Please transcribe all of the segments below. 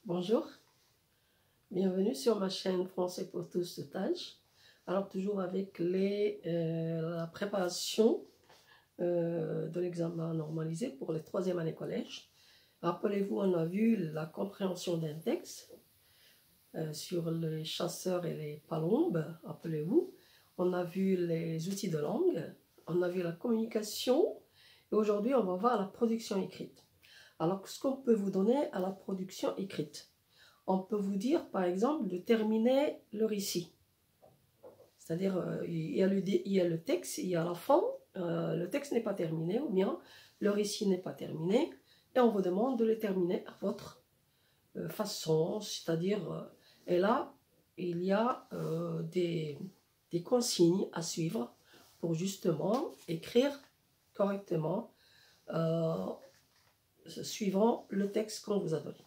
Bonjour, bienvenue sur ma chaîne Français pour tous de Tage. Alors toujours avec la préparation de l'examen normalisé pour les 3e années collège. Rappelez-vous, on a vu la compréhension d'un texte sur les chasseurs et les palombes, rappelez-vous. On a vu les outils de langue, on a vu la communication et aujourd'hui on va voir la production écrite. Alors, ce qu'on peut vous donner à la production écrite, on peut vous dire, par exemple, de terminer le récit. C'est-à-dire, il y a le texte, il y a la fin, le texte n'est pas terminé, ou bien le récit n'est pas terminé, et on vous demande de le terminer à votre façon, c'est-à-dire, et là, il y a des consignes à suivre pour justement écrire correctement suivant le texte qu'on vous a donné.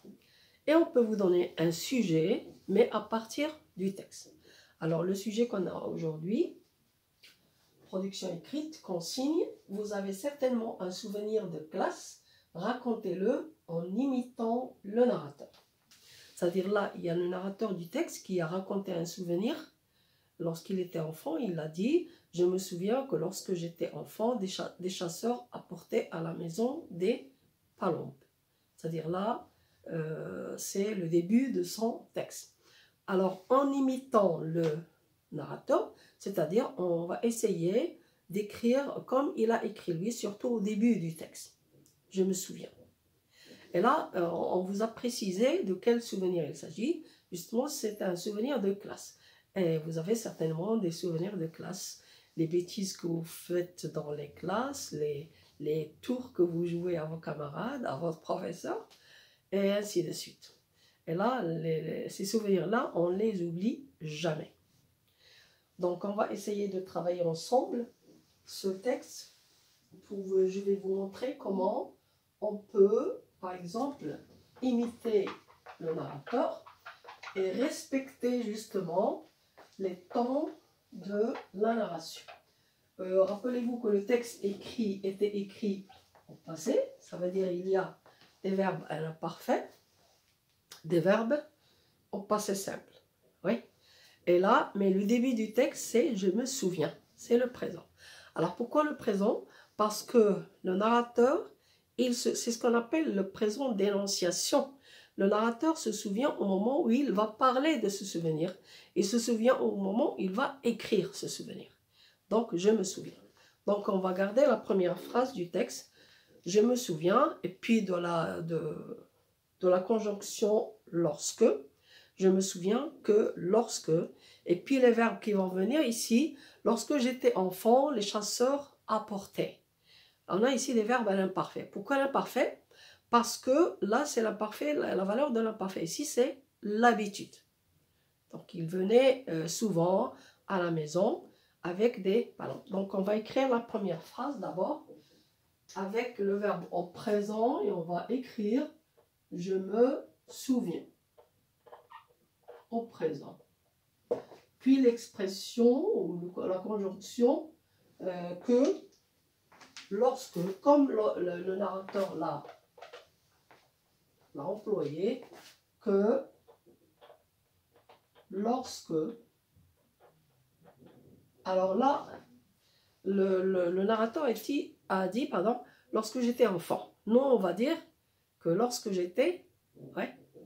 Et on peut vous donner un sujet, mais à partir du texte. Alors, le sujet qu'on a aujourd'hui, production écrite, consigne, vous avez certainement un souvenir de classe, racontez-le en imitant le narrateur. C'est-à-dire là, il y a le narrateur du texte qui a raconté un souvenir. Lorsqu'il était enfant, il a dit « Je me souviens que lorsque j'étais enfant, des chasseurs apportaient à la maison des palombes. » C'est-à-dire là, c'est le début de son texte. Alors, en imitant le narrateur, c'est-à-dire on va essayer d'écrire comme il a écrit lui, surtout au début du texte. Je me souviens. Et là, on vous a précisé de quel souvenir il s'agit. Justement, c'est un souvenir de classe. Et vous avez certainement des souvenirs de classe, les bêtises que vous faites dans les classes, les tours que vous jouez à vos camarades, à votre professeur, et ainsi de suite. Et là, ces souvenirs-là, on ne les oublie jamais. Donc, on va essayer de travailler ensemble ce texte. Je vais vous montrer comment on peut, par exemple, imiter le narrateur et respecter justement les temps de la narration. Rappelez-vous que le texte était écrit au passé, ça veut dire il y a des verbes à l'imparfait, des verbes au passé simple. Oui. Et là, mais le début du texte, c'est « je me souviens », c'est le présent. Alors pourquoi le présent? Parce que le narrateur, c'est ce qu'on appelle le présent d'énonciation. Le narrateur se souvient au moment où il va parler de ce souvenir. Il se souvient au moment où il va écrire ce souvenir. Donc, je me souviens. Donc, on va garder la première phrase du texte. Je me souviens, et puis de la conjonction lorsque. Je me souviens que lorsque. Et puis les verbes qui vont venir ici. Lorsque j'étais enfant, les chasseurs apportaient. On a ici des verbes à l'imparfait. Pourquoi l'imparfait? Parce que là, c'est l'imparfait, la valeur de l'imparfait. Ici, c'est l'habitude. Donc, ils venaient souvent à la maison avec des ballons. Donc, on va écrire la première phrase d'abord avec le verbe au présent et on va écrire « je me souviens » au présent. Puis l'expression ou la conjonction que lorsque, comme le narrateur l'a employé, que lorsque. Alors là, le narrateur a dit, pardon, lorsque j'étais enfant. Nous, on va dire que lorsque j'étais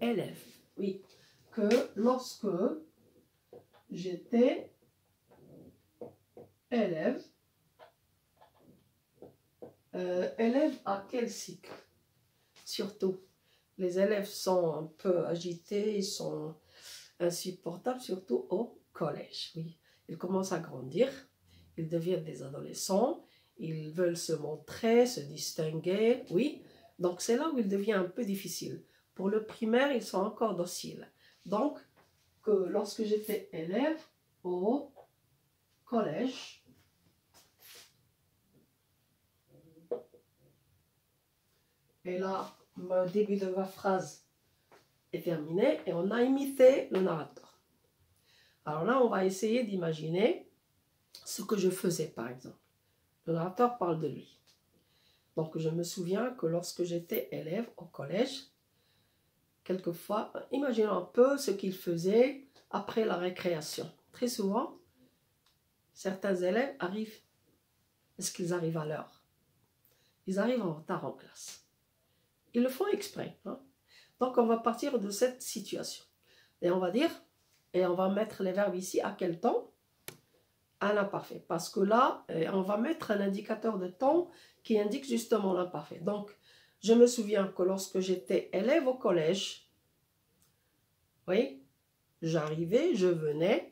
élève. Oui, que lorsque j'étais élève. Élève à quel cycle? Surtout, les élèves sont un peu agités, ils sont insupportables, surtout au collège. Oui, ils commencent à grandir, ils deviennent des adolescents, ils veulent se montrer, se distinguer, oui. Donc, c'est là où il devient un peu difficile. Pour le primaire, ils sont encore dociles. Donc, que lorsque j'étais élève au collège, et là, le début de ma phrase est terminé et on a imité le narrateur. Alors là, on va essayer d'imaginer ce que je faisais, par exemple. Le narrateur parle de lui. Donc, je me souviens que lorsque j'étais élève au collège, quelquefois, imaginons un peu ce qu'il faisait après la récréation. Très souvent, certains élèves arrivent, est-ce qu'ils arrivent à l'heure? Ils arrivent en retard en classe. Ils le font exprès. Hein? Donc, on va partir de cette situation. Et on va dire, et on va mettre les verbes ici, à quel temps? À l'imparfait. Parce que là, on va mettre un indicateur de temps qui indique justement l'imparfait. Donc, je me souviens que lorsque j'étais élève au collège, oui, j'arrivais, je venais,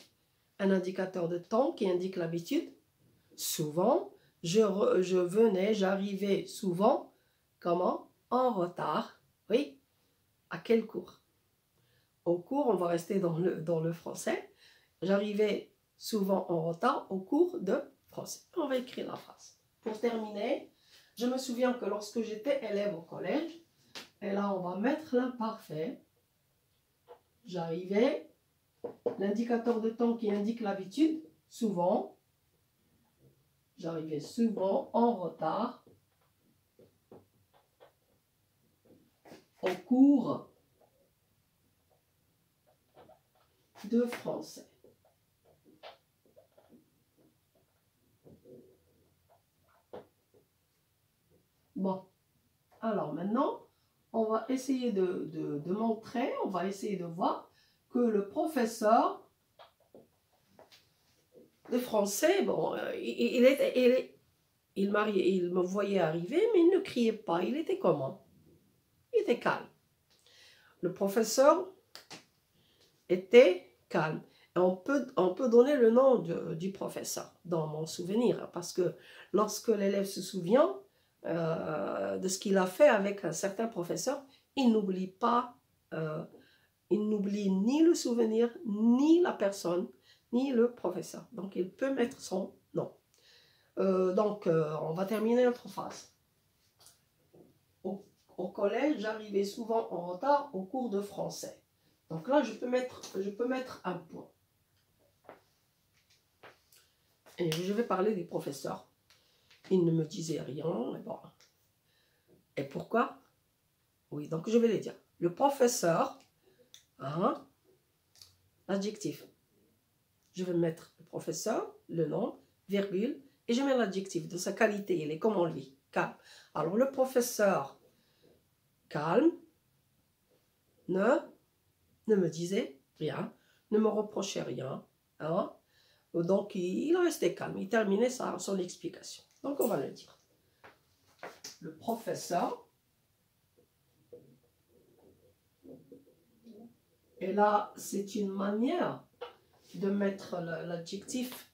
un indicateur de temps qui indique l'habitude. Souvent, je venais, j'arrivais souvent, comment? En retard. Oui. À quel cours? Au cours, on va rester dans le français. J'arrivais souvent en retard au cours de français. On va écrire la phrase. Pour terminer, je me souviens que lorsque j'étais élève au collège, et là on va mettre l'imparfait, j'arrivais, l'indicateur de temps qui indique l'habitude, souvent, j'arrivais souvent en retard au cours de français. Bon, alors maintenant, on va essayer de montrer, on va essayer de voir que le professeur de français, bon, il me voyait arriver, mais il ne criait pas. Il était comment? Il était calme. Le professeur était calme. Et on peut donner le nom du professeur dans mon souvenir, parce que lorsque l'élève se souvient de ce qu'il a fait avec un certain professeur, il n'oublie pas, il n'oublie ni le souvenir, ni la personne, ni le professeur. Donc, il peut mettre son nom. On va terminer notre phrase. Au collège, j'arrivais souvent en retard au cours de français. Donc là, je peux mettre un point. Et je vais parler des professeurs. Ils ne me disaient rien. Mais bon. Et pourquoi? Oui, donc je vais les dire. Le professeur, hein, l'adjectif. Je vais mettre le professeur, le nom, virgule, et je mets l'adjectif de sa qualité. Il est comment lui? Calme. Alors le professeur, calme, ne me disait rien, ne me reprochait rien. Hein? Donc il restait calme. Il terminait son explication. Donc on va le dire. Le professeur, et là c'est une manière de mettre l'adjectif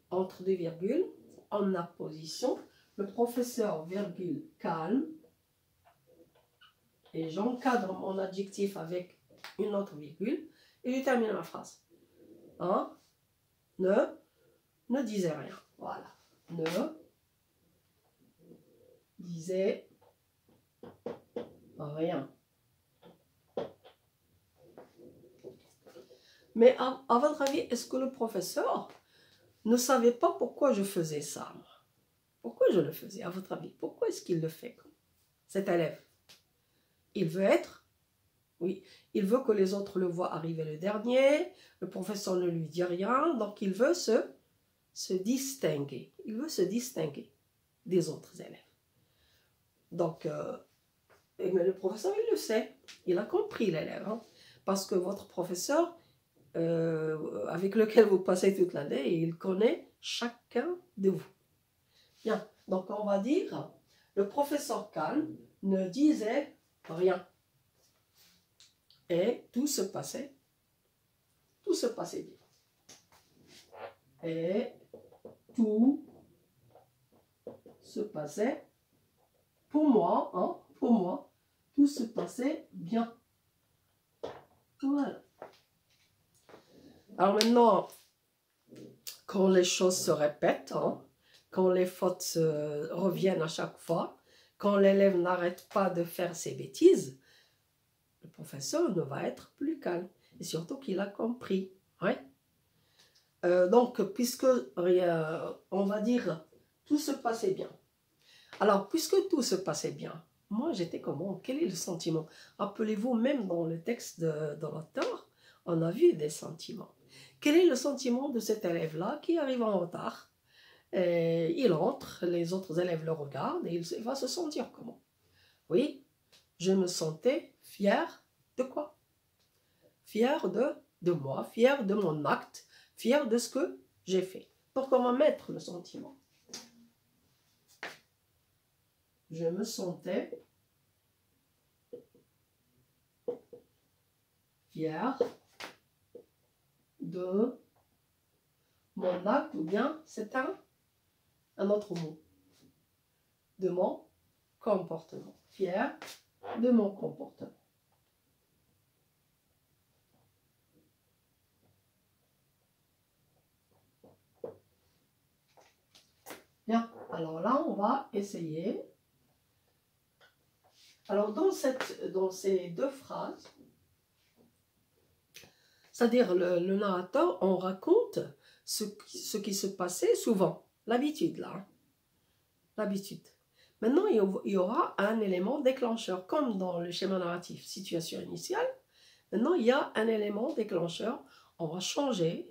entre deux virgules en apposition. Le professeur, virgule, calme, et j'encadre mon adjectif avec une autre virgule et je termine la phrase. Hein? Ne disait rien. Voilà. Ne disait rien. Mais à votre avis, est-ce que le professeur ne savait pas pourquoi je faisais ça? Pourquoi je le faisais, à votre avis? Pourquoi est-ce qu'il le fait, cet élève? Il veut être, oui, il veut que les autres le voient arriver le dernier, le professeur ne lui dit rien, donc il veut se distinguer. Il veut se distinguer des autres élèves. Donc, mais le professeur, il le sait, il a compris l'élève, hein, parce que votre professeur, avec lequel vous passez toute l'année, il connaît chacun de vous. Bien, donc on va dire, le professeur calme ne disait rien. Et tout se passait bien. Et tout se passait, pour moi, hein, tout se passait bien. Voilà. Alors maintenant, quand les choses se répètent, hein, quand les fautes reviennent à chaque fois, quand l'élève n'arrête pas de faire ses bêtises, le professeur ne va être plus calme. Et surtout qu'il a compris. Ouais. Donc, puisque, on va dire, tout se passait bien. Alors, puisque tout se passait bien, moi j'étais comment? Quel est le sentiment? Rappelez-vous, même dans le texte de l'auteur, on a vu des sentiments. Quel est le sentiment de cet élève-là qui arrive en retard? Il entre, les autres élèves le regardent et il va se sentir comment? Oui, je me sentais fier de quoi? Fier de moi, fier de mon acte, fier de ce que j'ai fait. Donc on va mettre le sentiment. Je me sentais fier de mon acte, ou bien c'est un autre mot, de mon comportement. Fier de mon comportement. Bien, alors là, on va essayer. Alors, dans ces deux phrases, c'est-à-dire le narrateur, on raconte ce qui se passait souvent. L'habitude, là. Hein. L'habitude. Maintenant, il y aura un élément déclencheur, comme dans le schéma narratif, situation initiale. Maintenant, il y a un élément déclencheur. On va changer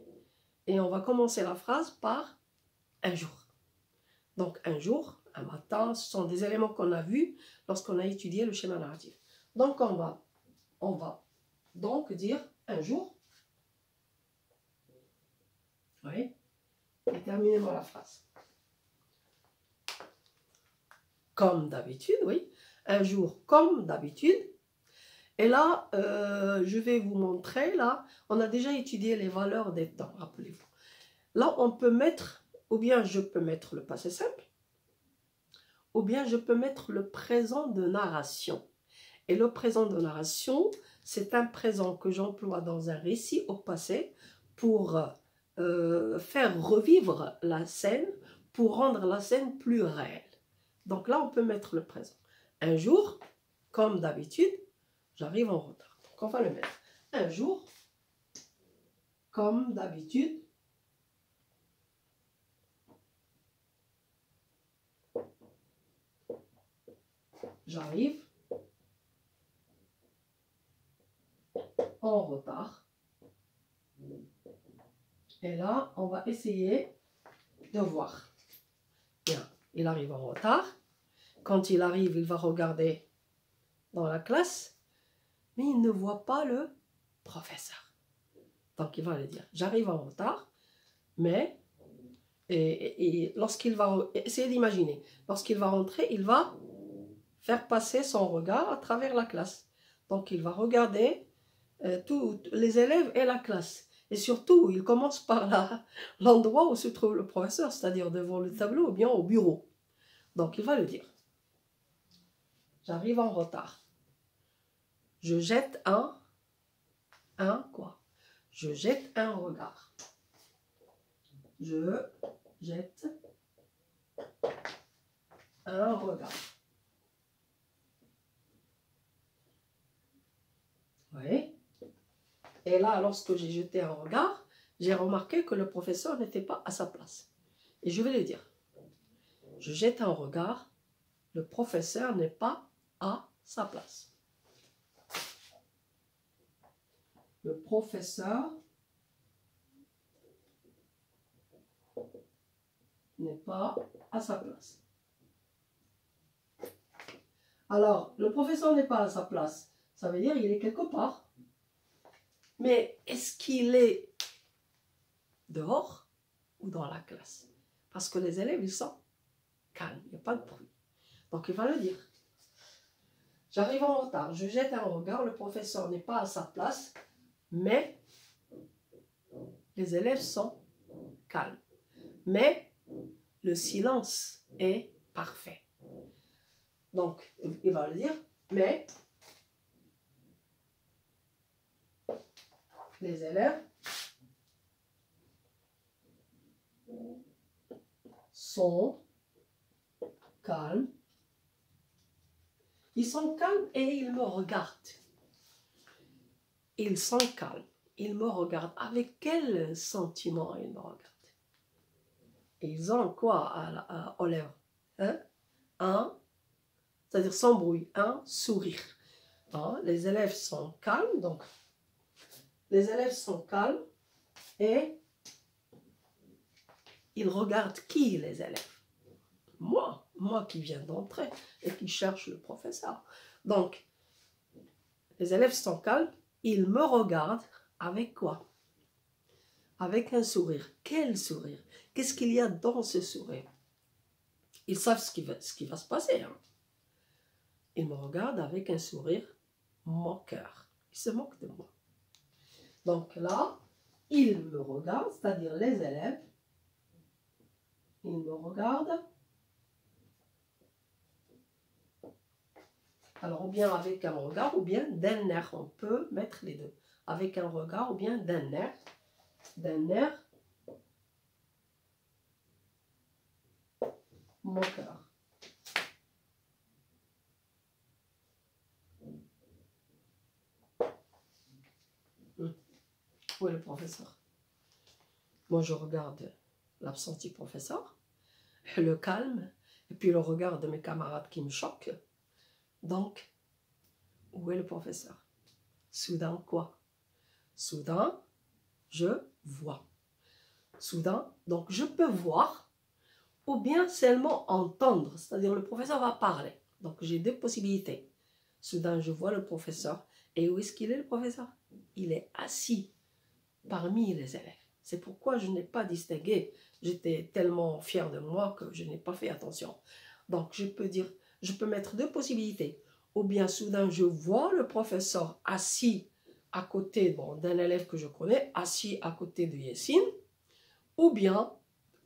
et on va commencer la phrase par un jour. Donc, un jour, un matin, ce sont des éléments qu'on a vus lorsqu'on a étudié le schéma narratif. Donc, on va donc dire un jour. Oui. Et terminez-moi la phrase. Comme d'habitude, oui. Un jour, comme d'habitude. Et là, je vais vous montrer, là, on a déjà étudié les valeurs des temps, rappelez-vous. Là, on peut mettre, ou bien je peux mettre le passé simple, ou bien je peux mettre le présent de narration. Et le présent de narration, c'est un présent que j'emploie dans un récit au passé pour faire revivre la scène, pour rendre la scène plus réelle. Donc là, on peut mettre le présent. Un jour, comme d'habitude, j'arrive en retard. Donc on va le mettre. Un jour, comme d'habitude, j'arrive en retard. Et là, on va essayer de voir. Bien, il arrive en retard. Quand il arrive, il va regarder dans la classe, mais il ne voit pas le professeur. Donc il va le dire, j'arrive en retard, mais et lorsqu'il va, essayez d'imaginer, lorsqu'il va rentrer, il va faire passer son regard à travers la classe. Donc il va regarder tous les élèves et la classe. Et surtout, il commence par l'endroit où se trouve le professeur, c'est-à-dire devant le tableau ou bien au bureau. Donc il va le dire. J'arrive en retard. Je jette quoi? Je jette un regard. Je jette un regard. Oui. Et là, lorsque j'ai jeté un regard, j'ai remarqué que le professeur n'était pas à sa place. Et je vais le dire. Je jette un regard, le professeur n'est pas à sa place. Le professeur n'est pas à sa place. Alors, le professeur n'est pas à sa place. Ça veut dire qu'il est quelque part. Mais est-ce qu'il est dehors ou dans la classe? Parce que les élèves, ils sont calmes, il n'y a pas de bruit. Donc, il va le dire. J'arrive en retard, je jette un regard, le professeur n'est pas à sa place, mais les élèves sont calmes. Mais le silence est parfait. Donc, il va le dire, mais les élèves sont calmes. Ils sont calmes et ils me regardent. Ils sont calmes. Ils me regardent. Avec quel sentiment ils me regardent? Ils ont quoi aux lèvres? Hein? c'est-à-dire sans bruit, un sourire. Hein, les élèves sont calmes, donc les élèves sont calmes et ils regardent qui, les élèves? Moi qui viens d'entrer et qui cherche le professeur. Donc, les élèves sont calmes, ils me regardent avec quoi? Avec un sourire. Quel sourire? Qu'est-ce qu'il y a dans ce sourire? Ils savent ce qui va se passer. Hein. Ils me regardent avec un sourire moqueur. Ils se moquent de moi. Donc là, ils me regardent, c'est-à-dire les élèves, ils me regardent. Alors, ou bien avec un regard, ou bien d'un air. On peut mettre les deux. Avec un regard, ou bien d'un air. D'un air moqueur. Où est le professeur? Moi, je regarde l'absenti professeur, le calme, et puis le regard de mes camarades qui me choquent. Donc, où est le professeur? Soudain, quoi? Soudain, je vois. Soudain, donc je peux voir, ou bien seulement entendre, c'est-à-dire le professeur va parler. Donc, j'ai deux possibilités. Soudain, je vois le professeur, et où est-ce qu'il est, le professeur? Il est assis parmi les élèves. C'est pourquoi je n'ai pas distingué. J'étais tellement fière de moi que je n'ai pas fait attention. Donc, je peux mettre deux possibilités. Ou bien, soudain, je vois le professeur assis à côté d'un élève que je connais, assis à côté de Yessine. Ou bien,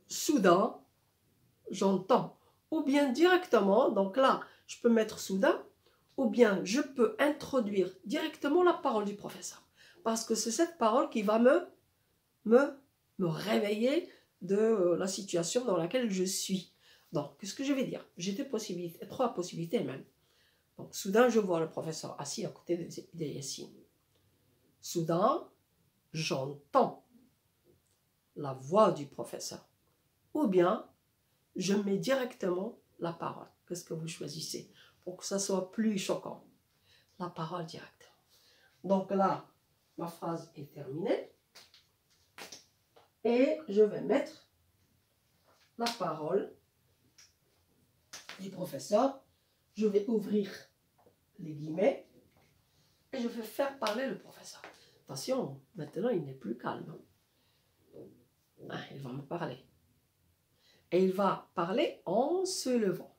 soudain, j'entends. Ou bien directement, donc là, je peux mettre soudain. Ou bien, je peux introduire directement la parole du professeur. Parce que c'est cette parole qui va me réveiller de la situation dans laquelle je suis. Donc, qu'est-ce que je vais dire? J'ai trois possibilités même. Donc, soudain, je vois le professeur assis à côté de Yassine. Soudain, j'entends la voix du professeur. Ou bien, je mets directement la parole. Qu'est-ce que vous choisissez? Pour que ça soit plus choquant. La parole directement. Donc là, ma phrase est terminée. Et je vais mettre la parole du professeur. Je vais ouvrir les guillemets et je vais faire parler le professeur. Attention, maintenant il n'est plus calme. Ah, il va me parler. Et il va parler en se levant.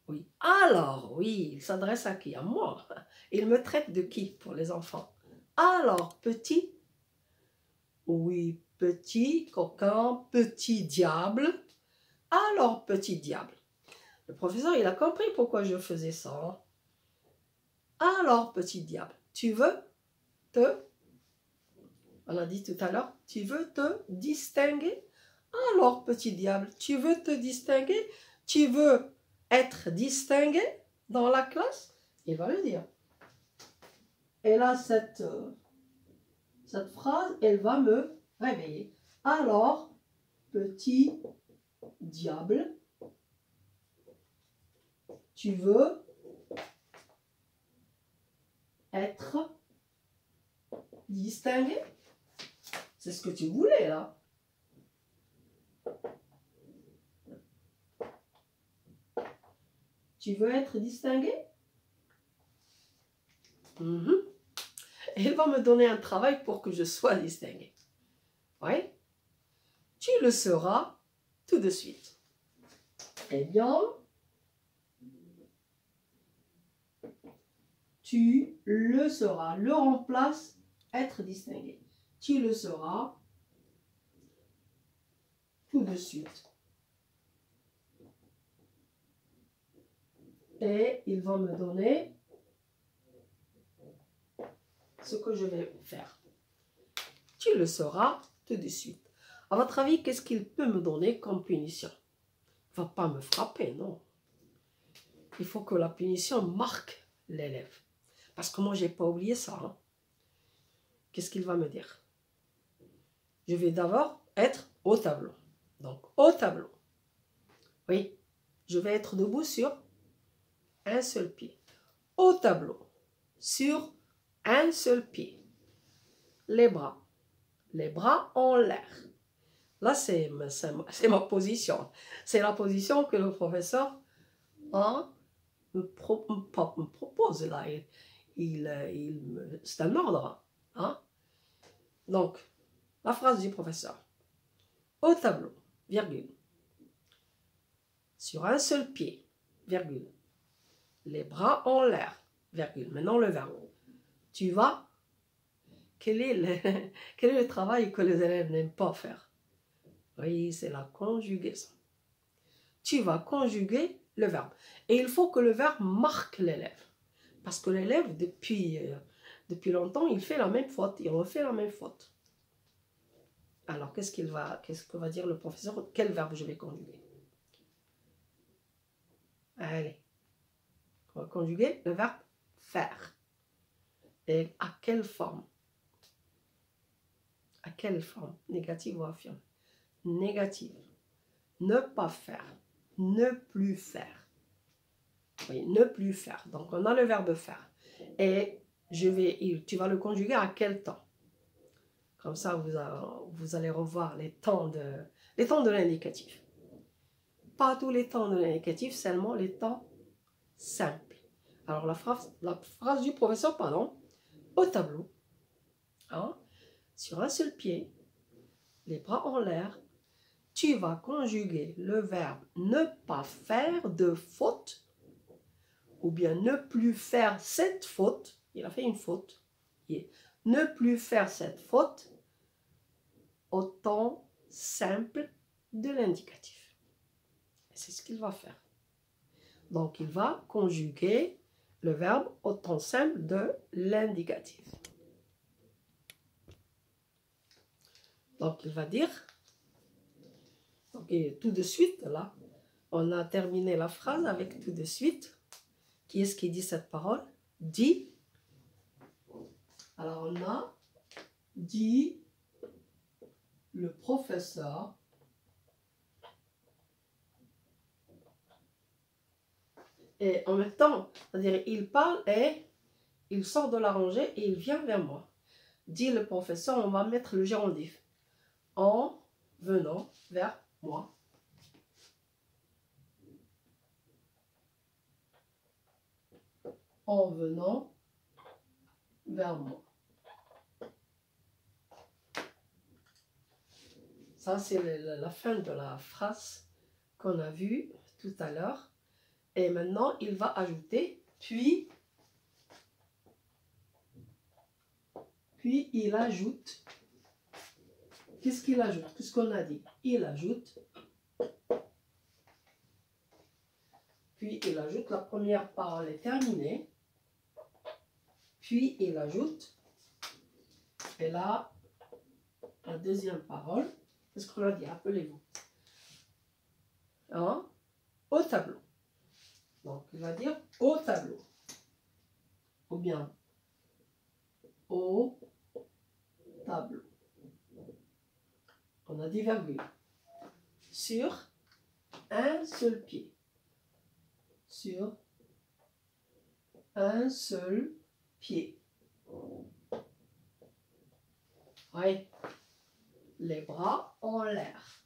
Oui. Alors, oui, il s'adresse à qui? À moi. Il me traite de qui pour les enfants? Alors, petit. Oui, petit coquin, petit diable. Alors, petit diable. Le professeur, il a compris pourquoi je faisais ça. Alors, petit diable, tu veux on a dit tout à l'heure, tu veux te distinguer? Alors, petit diable, tu veux te distinguer? Tu veux être distingué dans la classe? Il va le dire. Et là, cette phrase, elle va me réveiller. Alors, petit diable, tu veux être distingué? C'est ce que tu voulais, là. Tu veux être distingué? Et il va me donner un travail pour que je sois distingué. Oui? Tu le seras tout de suite. Eh bien, tu le seras. Le remplace être distingué. Tu le seras tout de suite. Et il va me donner ce que je vais faire. Tu le sauras tout de suite. À votre avis, qu'est-ce qu'il peut me donner comme punition? Il ne va pas me frapper, non. Il faut que la punition marque l'élève. Parce que moi, je n'ai pas oublié ça. Hein. Qu'est-ce qu'il va me dire? Je vais d'abord être au tableau. Donc, au tableau. Oui. Je vais être debout sur un seul pied. Au tableau, sur un seul pied. Les bras en l'air. Là, c'est ma position. C'est la position que le professeur me propose là. C'est un ordre. Hein? Donc, la phrase du professeur. Au tableau, virgule. Sur un seul pied, virgule. Les bras en l'air, virgule. Maintenant, le verbe. Tu vas. Quel est le travail que les élèves n'aiment pas faire? Oui, c'est la conjugaison. Tu vas conjuguer le verbe. Et il faut que le verbe marque l'élève. Parce que l'élève, depuis longtemps, il fait la même faute. Il refait la même faute. Alors, qu'est-ce que va dire le professeur? Quel verbe je vais conjuguer? Allez. On va conjuguer le verbe faire. Et à quelle forme? À quelle forme? Négative ou affirmée? Négative. Ne pas faire. Ne plus faire. Oui, ne plus faire. Donc, on a le verbe faire. Et tu vas le conjuguer à quel temps? Comme ça, vous allez revoir les temps de l'indicatif. Pas tous les temps de l'indicatif, seulement les temps simples. Alors, la phrase du professeur, pardon, au tableau, hein, sur un seul pied, les bras en l'air, tu vas conjuguer le verbe ne pas faire de faute ou bien ne plus faire cette faute. Il a fait une faute. Ne plus faire cette faute au temps simple de l'indicatif. C'est ce qu'il va faire. Donc, il va conjuguer le verbe au temps simple de l'indicatif. Donc, il va dire, et tout de suite, là, on a terminé la phrase avec tout de suite. Qui est-ce qui dit cette parole? Dit. Alors, on a dit le professeur et en même temps, c'est-à-dire il parle et il sort de la rangée et il vient vers moi. Dit le professeur, on va mettre le gérondif en venant vers moi. En venant vers moi. Ça, c'est la fin de la phrase qu'on a vue tout à l'heure. Et maintenant, il va ajouter, puis il ajoute. Qu'est-ce qu'il ajoute? Qu'est-ce qu'on a dit? Il ajoute. Puis il ajoute, la première parole est terminée. Puis il ajoute. Et là, la deuxième parole. Qu'est-ce qu'on a dit? Appelez-vous. Hein? Au tableau. Donc, il va dire au tableau. Ou bien au tableau. On a dit virgule. Sur un seul pied. Sur un seul pied. Oui. Les bras en l'air.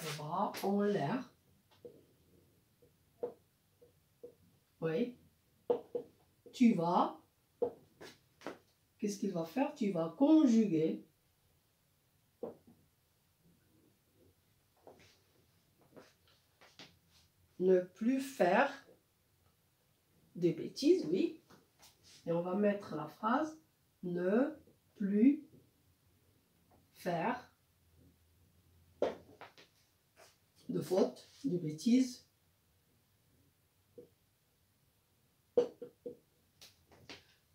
Les bras en l'air. Oui. Tu vas. Qu'est-ce qu'il va faire? Tu vas conjuguer. Ne plus faire des bêtises, oui. Et on va mettre la phrase ne plus faire de fautes, de bêtises.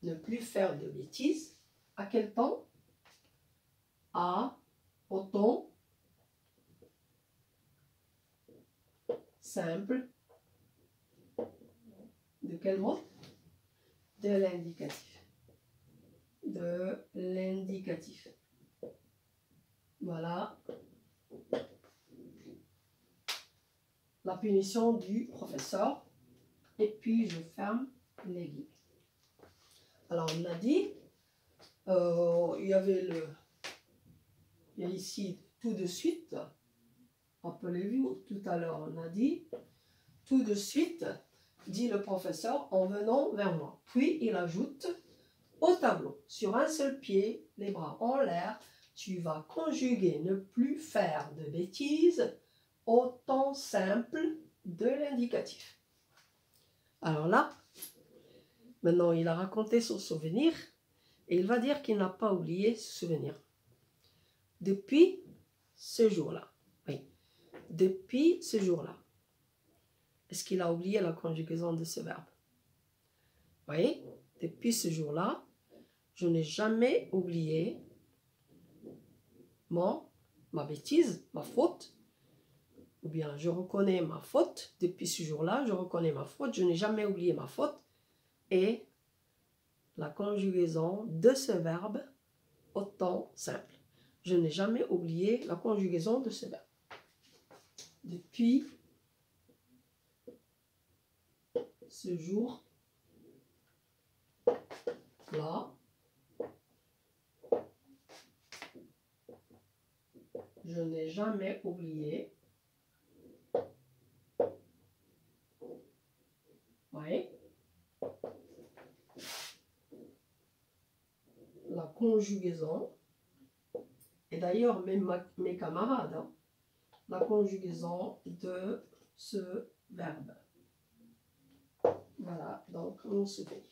Ne plus faire de bêtises. À quel temps? Au temps simple. De quel mot? De l'indicatif. De l'indicatif. Voilà. la punition du professeur. Et puis, je ferme les guillemets. Alors, on a dit, il y a ici tout de suite, rappelez-vous, tout à l'heure, on a dit, tout de suite, dit le professeur en venant vers moi. Puis, il ajoute, au tableau, sur un seul pied, les bras en l'air, tu vas conjuguer ne plus faire de bêtises au temps simple de l'indicatif. Alors là, maintenant il a raconté son souvenir et il va dire qu'il n'a pas oublié ce souvenir. Depuis ce jour-là, oui, depuis ce jour-là, est-ce qu'il a oublié la conjugaison de ce verbe? Vous voyez, depuis ce jour-là, je n'ai jamais oublié ma bêtise, ma faute, ou bien je reconnais ma faute, depuis ce jour-là, je reconnais ma faute, je n'ai jamais oublié ma faute, et la conjugaison de ce verbe au temps simple. Je n'ai jamais oublié la conjugaison de ce verbe. Depuis ce jour-là, je n'ai jamais oublié. Ouais. La conjugaison. Et d'ailleurs, même mes camarades, hein, la conjugaison de ce verbe. Voilà, donc mon souvenir.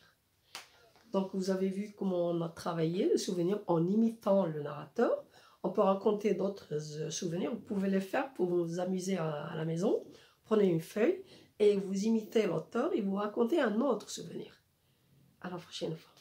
Donc vous avez vu comment on a travaillé le souvenir en imitant le narrateur. On peut raconter d'autres souvenirs, vous pouvez les faire pour vous amuser à la maison. Prenez une feuille et vous imitez l'auteur et vous racontez un autre souvenir. À la prochaine fois.